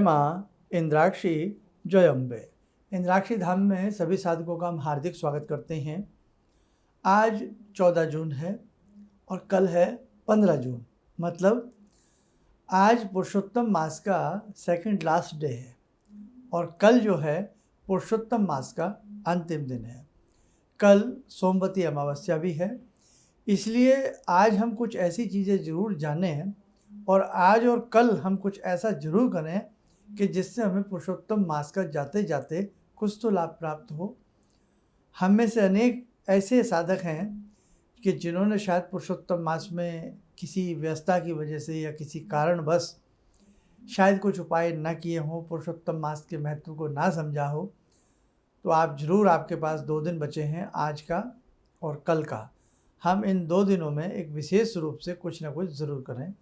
माँ इंद्राक्षी जय अम्बे। इंद्राक्षी धाम में सभी साधकों का हम हार्दिक स्वागत करते हैं। आज 14 जून है और कल है 15 जून, मतलब आज पुरुषोत्तम मास का सेकंड लास्ट डे है और कल जो है पुरुषोत्तम मास का अंतिम दिन है। कल सोमवती अमावस्या भी है, इसलिए आज हम कुछ ऐसी चीज़ें ज़रूर जानें और आज और कल हम कुछ ऐसा ज़रूर करें कि जिससे हमें पुरुषोत्तम मास का जाते जाते कुछ तो लाभ प्राप्त हो। हम में से अनेक ऐसे साधक हैं कि जिन्होंने शायद पुरुषोत्तम मास में किसी व्यस्तता की वजह से या किसी कारणवश शायद कुछ उपाय न किए हों, पुरुषोत्तम मास के महत्व को ना समझा हो, तो आप ज़रूर, आपके पास 2 दिन बचे हैं, आज का और कल का। हम इन 2 दिनों में एक विशेष रूप से कुछ ना कुछ ज़रूर करें।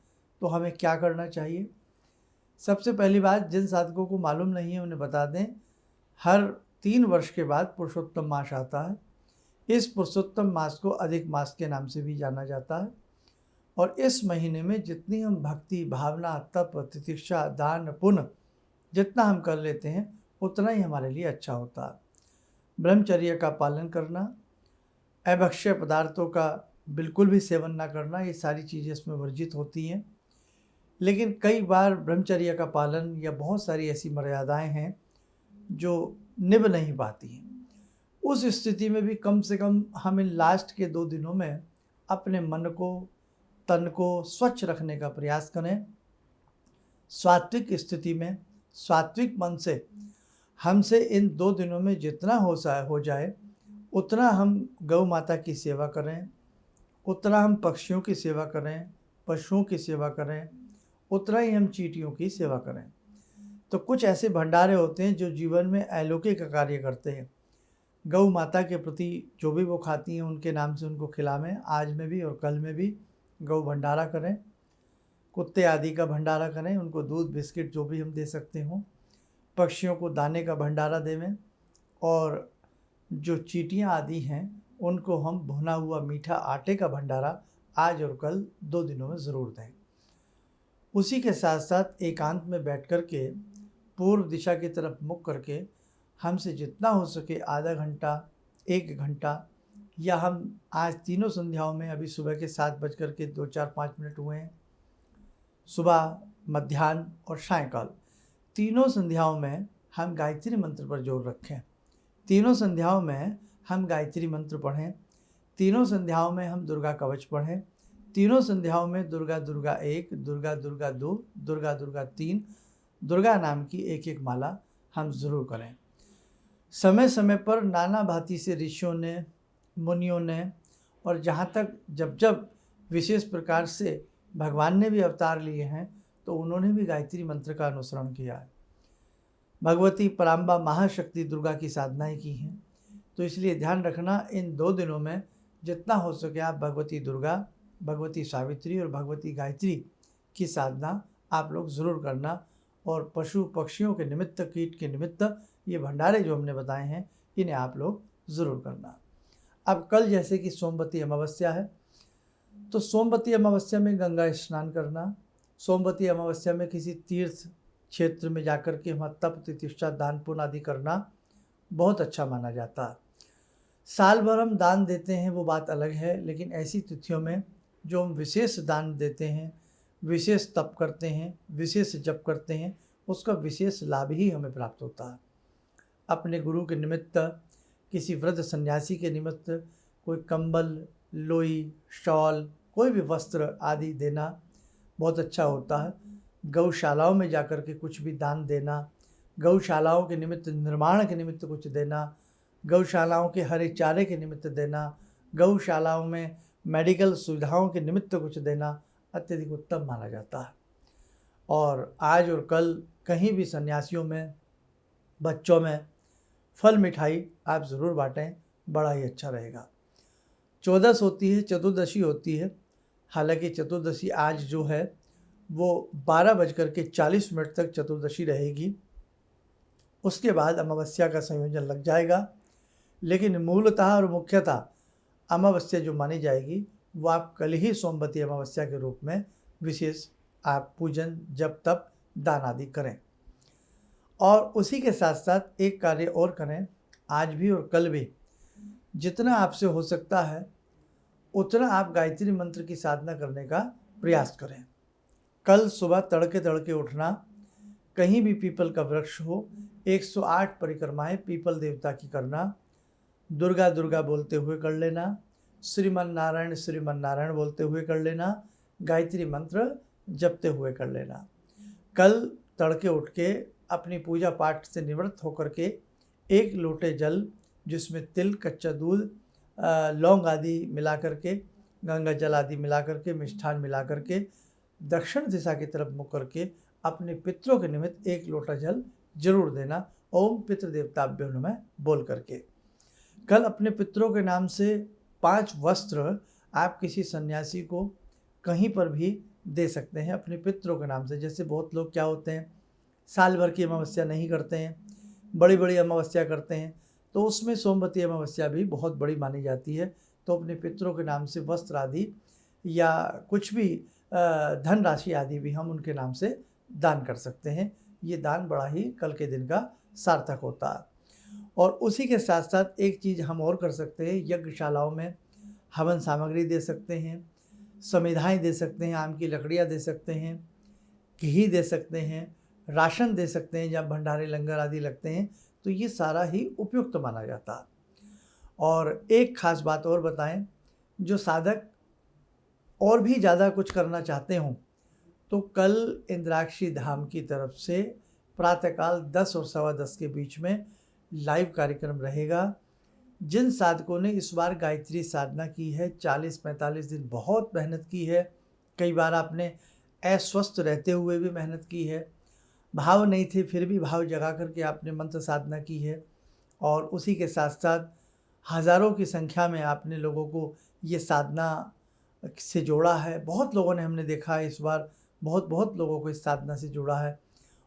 तो हमें क्या करना चाहिए? सबसे पहली बात, जिन साधकों को मालूम नहीं है उन्हें बता दें, हर 3 वर्ष के बाद पुरुषोत्तम मास आता है। इस पुरुषोत्तम मास को अधिक मास के नाम से भी जाना जाता है और इस महीने में जितनी हम भक्ति, भावना, तप, तितिक्षा, दान, पुण्य जितना हम कर लेते हैं उतना ही हमारे लिए अच्छा होता है। ब्रह्मचर्य का पालन करना, अभक्ष्य पदार्थों का बिल्कुल भी सेवन ना करना, ये सारी चीज़ें इसमें वर्जित होती हैं। लेकिन कई बार ब्रह्मचर्य का पालन या बहुत सारी ऐसी मर्यादाएं हैं जो निभ नहीं पाती हैं। उस स्थिति में भी कम से कम हम इन लास्ट के 2 दिनों में अपने मन को, तन को स्वच्छ रखने का प्रयास करें। सात्विक स्थिति में, सात्विक मन से हमसे इन 2 दिनों में जितना हो जाए उतना हम गौ माता की सेवा करें, उतना हम पक्षियों की सेवा करें, पशुओं की सेवा करें, उतना ही हम चींटियों की सेवा करें। तो कुछ ऐसे भंडारे होते हैं जो जीवन में अलौकिक कार्य करते हैं। गौ माता के प्रति जो भी वो खाती हैं उनके नाम से उनको खिलावें, आज में भी और कल में भी गौ भंडारा करें। कुत्ते आदि का भंडारा करें, उनको दूध, बिस्किट जो भी हम दे सकते हों। पक्षियों को दाने का भंडारा देवें और जो चींटियाँ आदि हैं उनको हम भुना हुआ मीठा आटे का भंडारा आज और कल 2 दिनों में ज़रूर दें। उसी के साथ साथ एकांत में बैठ कर के पूर्व दिशा की तरफ मुख करके हमसे जितना हो सके आधा घंटा, 1 घंटा, या हम आज तीनों संध्याओं में, अभी सुबह के 7:02, 4, 5 मिनट हुए हैं, सुबह, मध्याह्न और सायंकाल तीनों संध्याओं में हम गायत्री मंत्र पर जोर रखें। तीनों संध्याओं में हम गायत्री मंत्र पढ़ें। तीनों संध्याओं में हम दुर्गा कवच पढ़ें। तीनों संध्याओं में दुर्गा दुर्गा 1, दुर्गा दुर्गा 2, दुर्गा दुर्गा 3, दुर्गा नाम की एक माला हम ज़रूर करें। समय समय पर नाना भांति से ऋषियों ने, मुनियों ने और जहाँ तक जब विशेष प्रकार से भगवान ने भी अवतार लिए हैं तो उन्होंने भी गायत्री मंत्र का अनुसरण किया है। भगवती पराम्बा महाशक्ति दुर्गा की साधनाएं की हैं। तो इसलिए ध्यान रखना, इन 2 दिनों में जितना हो सके आप भगवती दुर्गा, भगवती सावित्री और भगवती गायत्री की साधना आप लोग ज़रूर करना। और पशु पक्षियों के निमित्त, कीट के निमित्त ये भंडारे जो हमने बताए हैं इन्हें आप लोग ज़रूर करना। अब कल जैसे कि सोमवती अमावस्या है, तो सोमवती अमावस्या में गंगा स्नान करना, सोमवती अमावस्या में किसी तीर्थ क्षेत्र में जाकर के वहाँ तप, तितिक्षा, दान, पुण्य आदि करना बहुत अच्छा माना जाता है। साल भर हम दान देते हैं वो बात अलग है, लेकिन ऐसी तिथियों में जो हम विशेष दान देते हैं, विशेष तप करते हैं, विशेष जप करते हैं, उसका विशेष लाभ ही हमें प्राप्त होता है। अपने गुरु के निमित्त, किसी वृद्ध सन्यासी के निमित्त कोई कंबल, लोई, शॉल, कोई भी वस्त्र आदि देना बहुत अच्छा होता है। गौशालाओं में जाकर के कुछ भी दान देना, गौशालाओं के निमित्त, निर्माण के निमित्त कुछ देना, गौशालाओं के हरे चारे के निमित्त देना, गौशालाओं में मेडिकल सुविधाओं के निमित्त कुछ देना अत्यधिक उत्तम माना जाता है। और आज और कल कहीं भी सन्यासियों में, बच्चों में फल मिठाई आप ज़रूर बाँटें, बड़ा ही अच्छा रहेगा। चौदस होती है, चतुर्दशी होती है। हालांकि चतुर्दशी आज जो है वो 12:40 तक चतुर्दशी रहेगी, उसके बाद अमावस्या का संयोजन लग जाएगा। लेकिन मूलतः और मुख्यतः अमावस्या जो मानी जाएगी वो आप कल ही सोमवती अमावस्या के रूप में विशेष आप पूजन, जप, तप, दान आदि करें। और उसी के साथ साथ एक कार्य और करें, आज भी और कल भी जितना आपसे हो सकता है उतना आप गायत्री मंत्र की साधना करने का प्रयास करें। कल सुबह तड़के तड़के उठना, कहीं भी पीपल का वृक्ष हो, 108 परिक्रमाएं पीपल देवता की करना, दुर्गा दुर्गा बोलते हुए कर लेना, श्रीमन नारायण बोलते हुए कर लेना, गायत्री मंत्र जपते हुए कर लेना। कल तड़के उठ के अपनी पूजा पाठ से निवृत्त होकर के 1 लोटे जल जिसमें तिल, कच्चा दूध, लौंग आदि मिला करके, गंगा जल आदि मिला करके, मिष्ठान मिला करके, दक्षिण दिशा की तरफ मुख करके अपने पितरों के निमित्त 1 लोटा जल जरूर देना, ओम पितृदेवताभ्यो नमः बोल करके। कल अपने पितरों के नाम से 5 वस्त्र आप किसी सन्यासी को कहीं पर भी दे सकते हैं अपने पितरों के नाम से। जैसे बहुत लोग क्या होते हैं, साल भर की अमावस्या नहीं करते हैं, बड़ी बड़ी अमावस्या करते हैं, तो उसमें सोमवती अमावस्या भी बहुत बड़ी मानी जाती है। तो अपने पितरों के नाम से वस्त्र आदि या कुछ भी धन राशि आदि भी हम उनके नाम से दान कर सकते हैं। ये दान बड़ा ही कल के दिन का सार्थक होता है। और उसी के साथ साथ एक चीज़ हम और कर सकते हैं, यज्ञशालाओं में हवन सामग्री दे सकते हैं, समिधाएँ दे सकते हैं, आम की लकड़ियाँ दे सकते हैं, घी दे सकते हैं, राशन दे सकते हैं, जब भंडारे लंगर आदि लगते हैं तो ये सारा ही उपयुक्त माना जाता है। और एक खास बात और बताएं, जो साधक और भी ज़्यादा कुछ करना चाहते हों तो कल इंद्राक्षी धाम की तरफ से प्रातःकाल 10 और 10:15 के बीच में लाइव कार्यक्रम रहेगा। जिन साधकों ने इस बार गायत्री साधना की है, 40-45 दिन बहुत मेहनत की है, कई बार आपने अस्वस्थ रहते हुए भी मेहनत की है, भाव नहीं थे फिर भी भाव जगा करके आपने मंत्र साधना की है, और उसी के साथ साथ हज़ारों की संख्या में आपने लोगों को ये साधना से जोड़ा है। बहुत लोगों ने हमने देखा है इस बार, बहुत लोगों को इस साधना से जोड़ा है।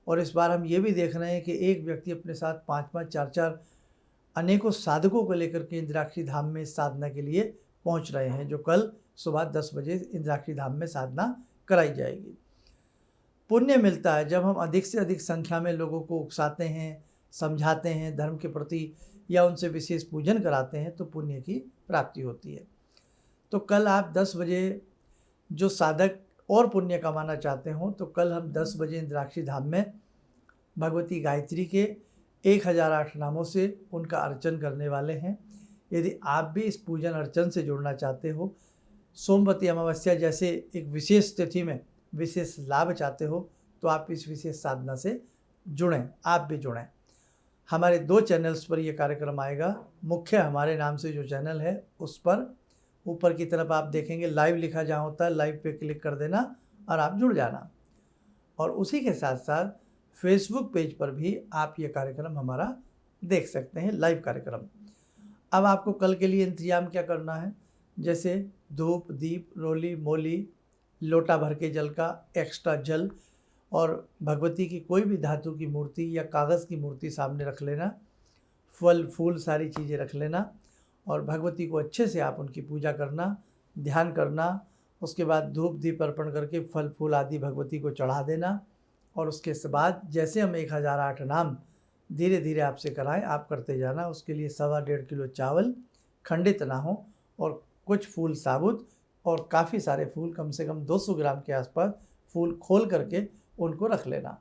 और इस बार हम ये भी देख रहे हैं कि एक व्यक्ति अपने साथ 5-5, 4-4 अनेकों साधकों को लेकर के इंद्राक्षी धाम में इस साधना के लिए पहुंच रहे हैं, जो कल सुबह 10 बजे इंद्राक्षी धाम में साधना कराई जाएगी। पुण्य मिलता है जब हम अधिक से अधिक संख्या में लोगों को उकसाते हैं, समझाते हैं धर्म के प्रति, या उनसे विशेष पूजन कराते हैं, तो पुण्य की प्राप्ति होती है। तो कल आप 10 बजे, जो साधक और पुण्य कमाना चाहते हों, तो कल हम 10 बजे इंद्राक्षी धाम में भगवती गायत्री के 1008 नामों से उनका अर्चन करने वाले हैं। यदि आप भी इस पूजन अर्चन से जुड़ना चाहते हो, सोमवती अमावस्या जैसे एक विशेष तिथि में विशेष लाभ चाहते हो, तो आप इस विशेष साधना से जुड़ें, आप भी जुड़ें। हमारे 2 चैनल्स पर यह कार्यक्रम आएगा। मुख्य हमारे नाम से जो चैनल है उस पर ऊपर की तरफ आप देखेंगे लाइव लिखा जहाँ होता है, लाइव पे क्लिक कर देना और आप जुड़ जाना। और उसी के साथ साथ फेसबुक पेज पर भी आप ये कार्यक्रम हमारा देख सकते हैं, लाइव कार्यक्रम। अब आपको कल के लिए इंतजाम क्या करना है, जैसे धूप, दीप, रोली, मोली, लोटा भर के जल का एक्स्ट्रा जल, और भगवती की कोई भी धातु की मूर्ति या कागज़ की मूर्ति सामने रख लेना, फल फूल सारी चीज़ें रख लेना, और भगवती को अच्छे से आप उनकी पूजा करना, ध्यान करना। उसके बाद धूप दीप अर्पण करके फल फूल आदि भगवती को चढ़ा देना। और उसके बाद जैसे हम 1008 नाम धीरे धीरे आपसे कराएं, आप करते जाना। उसके लिए 1.25 किलो चावल खंडित ना हो, और कुछ फूल साबुत, और काफ़ी सारे फूल, कम से कम 200 ग्राम के आसपास फूल खोल करके उनको रख लेना।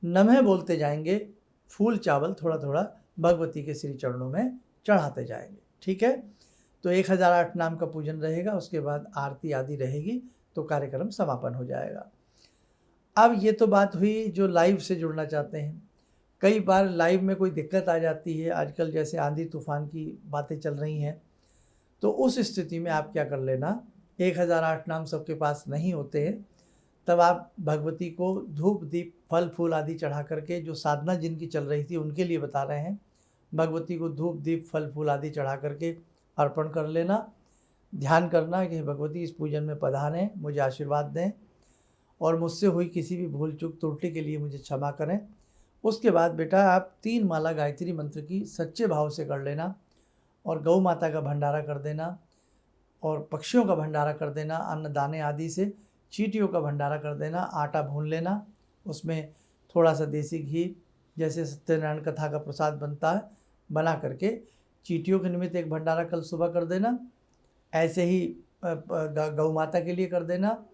नमः बोलते जाएंगे, फूल चावल थोड़ा थोड़ा भगवती के श्री चरणों में चढ़ाते जाएंगे। ठीक है, तो 1008 नाम का पूजन रहेगा, उसके बाद आरती आदि रहेगी, तो कार्यक्रम समापन हो जाएगा। अब ये तो बात हुई जो लाइव से जुड़ना चाहते हैं। कई बार लाइव में कोई दिक्कत आ जाती है, आजकल जैसे आंधी तूफान की बातें चल रही हैं, तो उस स्थिति में आप क्या कर लेना, 1008 नाम सबके पास नहीं होते हैं, तब आप भगवती को धूप दीप फल फूल आदि चढ़ा करके, जो साधना जिनकी चल रही थी उनके लिए बता रहे हैं, भगवती को धूप दीप फल फूल आदि चढ़ा करके अर्पण कर लेना। ध्यान करना कि भगवती इस पूजन में पधारें, मुझे आशीर्वाद दें, और मुझसे हुई किसी भी भूल चूक त्रुटि के लिए मुझे क्षमा करें। उसके बाद बेटा आप 3 माला गायत्री मंत्र की सच्चे भाव से कर लेना, और गौ माता का भंडारा कर देना, और पक्षियों का भंडारा कर देना, अन्न दाने आदि से चींटियों का भंडारा कर देना। आटा भून लेना, उसमें थोड़ा सा देसी घी, जैसे सत्यनारायण कथा का प्रसाद बनता है, बना करके चींटियों के निमित्त एक भंडारा कल सुबह कर देना। ऐसे ही गौ माता के लिए कर देना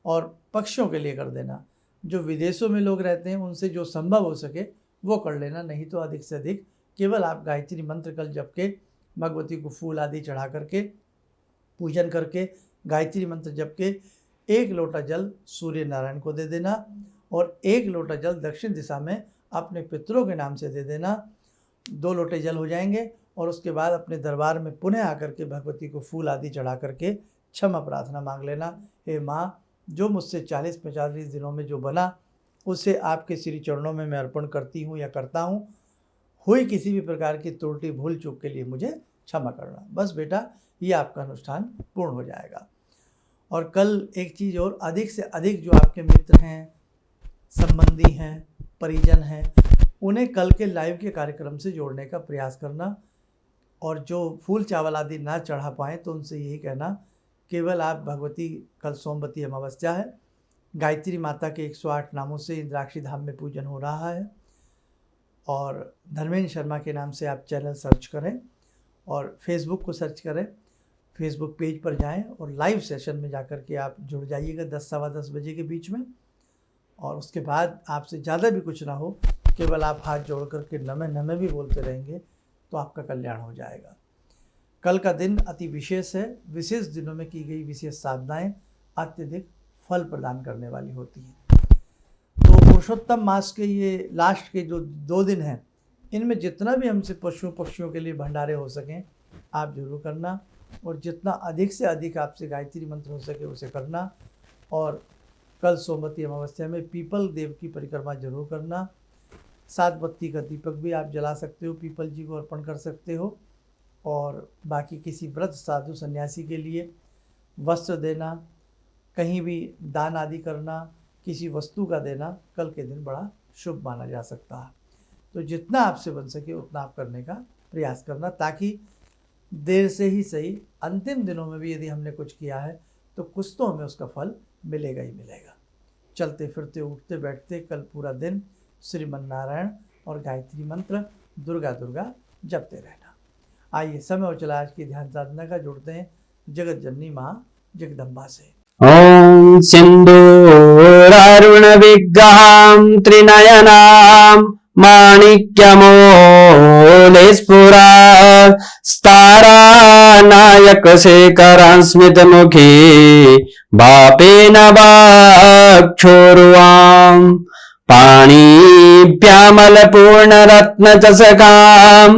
और पक्षियों के लिए कर देना। जो विदेशों में लोग रहते हैं उनसे जो संभव हो सके वो कर लेना, नहीं तो अधिक से अधिक केवल आप गायत्री मंत्र कल जप के भगवती को फूल आदि चढ़ा करके पूजन करके गायत्री मंत्र जप के 1 लोटा जल सूर्य नारायण को दे देना और 1 लोटा जल दक्षिण दिशा में अपने पितरों के नाम से दे देना। 2 लोटे जल हो जाएंगे और उसके बाद अपने दरबार में पुनः आकर के भगवती को फूल आदि चढ़ा करके क्षमा प्रार्थना मांग लेना। हे माँ, जो मुझसे 40-45 दिनों में जो बना उसे आपके श्री चरणों में मैं अर्पण करती हूँ या करता हूँ। हुई किसी भी प्रकार की त्रुटि भूल चूक के लिए मुझे क्षमा करना। बस बेटा, ये आपका अनुष्ठान पूर्ण हो जाएगा। और कल एक चीज़ और, अधिक से अधिक जो आपके मित्र हैं, संबंधी हैं, परिजन हैं, उन्हें कल के लाइव के कार्यक्रम से जोड़ने का प्रयास करना। और जो फूल चावल आदि ना चढ़ा पाएँ तो उनसे यही कहना, केवल आप भगवती, कल सोमवती अमावस्या है, गायत्री माता के 108 नामों से इंद्राक्षी धाम में पूजन हो रहा है। और धर्मेंद्र शर्मा के नाम से आप चैनल सर्च करें और फेसबुक को सर्च करें, फेसबुक पेज पर जाएं और लाइव सेशन में जाकर के आप जुड़ जाइएगा 10 सवा 10 बजे के बीच में। और उसके बाद आपसे ज़्यादा भी कुछ ना हो, केवल आप हाथ जोड़ करके नमे नमे भी बोलते रहेंगे तो आपका कल्याण हो जाएगा। कल का दिन अति विशेष है। विशेष दिनों में की गई विशेष साधनाएं अत्यधिक फल प्रदान करने वाली होती हैं। तो पुरुषोत्तम मास के ये लास्ट के जो 2 दिन हैं, इनमें जितना भी हमसे पशु पक्षियों के लिए भंडारे हो सकें आप जरूर करना और जितना अधिक से अधिक आपसे गायत्री मंत्र हो सके उसे करना। और कल सोमवती अमावस्या में पीपल देव की परिक्रमा जरूर करना। 7 बत्ती का दीपक भी आप जला सकते हो, पीपल जी को अर्पण कर सकते हो। और बाकी किसी व्रत साधु सन्यासी के लिए वस्त्र देना, कहीं भी दान आदि करना, किसी वस्तु का देना कल के दिन बड़ा शुभ माना जा सकता है। तो जितना आपसे बन सके उतना आप करने का प्रयास करना, ताकि देर से ही सही अंतिम दिनों में भी यदि हमने कुछ किया है तो कुछ तो हमें उसका फल मिलेगा ही मिलेगा। चलते फिरते उठते बैठते कल पूरा दिन श्रीमन नारायण और गायत्री मंत्र दुर्गा दुर्गा जपते रहना। आइए समय और चला आज की ध्यान साधना का जुड़ते हैं जगत जननी माँ जगदम्बा से। ॐ सिन्दूरारुण विग्रहां त्रिनयनां माणिक्यमौलिस्फुरा स्तारानायकशेखरां स्मितमुखी बापेन वाक्षोरुवां पाणिभ्यामलपूर्णरत्नचषकां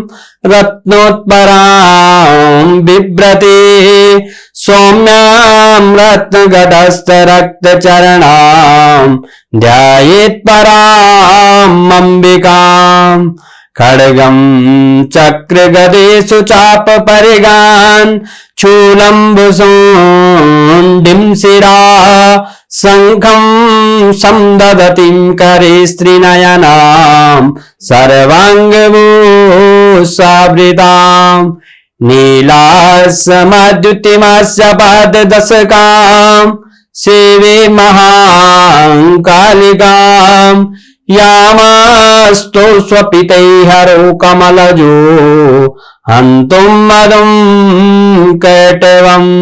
रत्नोत्परां बिभ्रते सौम्यां रत्नगटस्थरक्तचरणां ध्यायेत् पराम् अम्बिकां खड्गं चक्रगदेषु चापपरिगान् शूलम्बुसुण्डिं शिरा शङ्खं संदधतीं करे स्त्रीनयनां सर्वाङ्गभूषावृताम् नीलासमद्युतिमस्य पाददशकां सेवे महाकालिकां यामास्तो स्वपितैर्हरो कमलजो हन्तुं मदं कैटवम्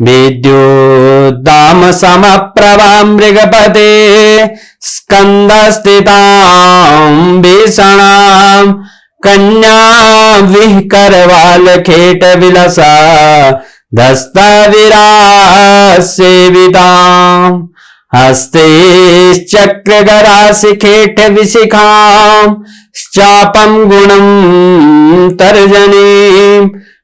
विद्युद्दामसमप्रभां मृगपते स्कन्दस्थितां भीषणां कन्या विहकरवालखेट विलसा धस्तविरासेवितां हस्ते चक्रगराशिखेट विशिखां चापं गुणं तर्जनीं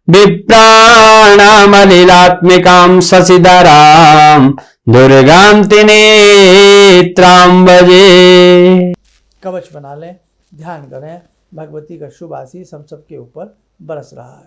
विप्राणामलिलात्मिकां शशिधरां दुर्गां त्रिनेत्रां भजे। कवच बना लें, ध्यान करें, भगवती का शुभ आशीष हम सबके ऊपर बरस रहा है।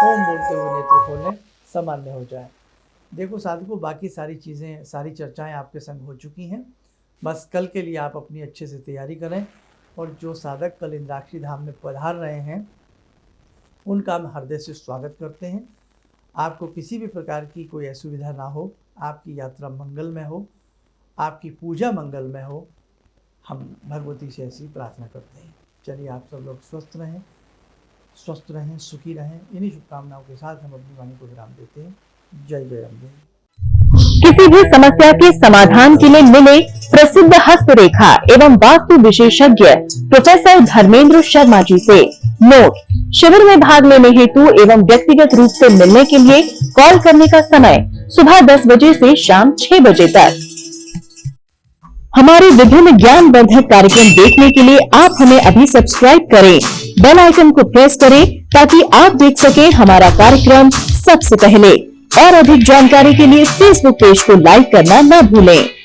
ओम बोलते हुए नेत्र खोलें, सामान्य हो जाए। देखो साधकों, बाकी सारी चीज़ें, सारी चर्चाएं आपके संग हो चुकी हैं। बस कल के लिए आप अपनी अच्छे से तैयारी करें और जो साधक कल इंद्राक्षी धाम में पधार रहे हैं उनका हम हृदय से स्वागत करते हैं। आपको किसी भी प्रकार की कोई असुविधा ना हो, आपकी यात्रा मंगलमय हो, आपकी पूजा मंगलमय हो, हम भगवती से ऐसी प्रार्थना करते हैं। चलिए आप सब लोग स्वस्थ रहें, सुखी रहें। इन्हीं शुभकामनाओं के साथ हम अपनी वाणी को विराम देते हैं। जय जय अम्बे। किसी भी समस्या के समाधान के लिए मिले प्रसिद्ध हस्तरेखा एवं वास्तु विशेषज्ञ प्रोफेसर धर्मेंद्र शर्मा जी से। नोट: शिविर में भाग लेने हेतु एवं व्यक्तिगत रूप से मिलने के लिए कॉल करने का समय सुबह 10 बजे से शाम 6 बजे तक। हमारे विभिन्न ज्ञानवर्धक कार्यक्रम देखने के लिए आप हमें अभी सब्सक्राइब करें, बेल आइकन को प्रेस करें ताकि आप देख सकें हमारा कार्यक्रम सबसे पहले। और अधिक जानकारी के लिए फेसबुक पेज को लाइक करना न भूलें।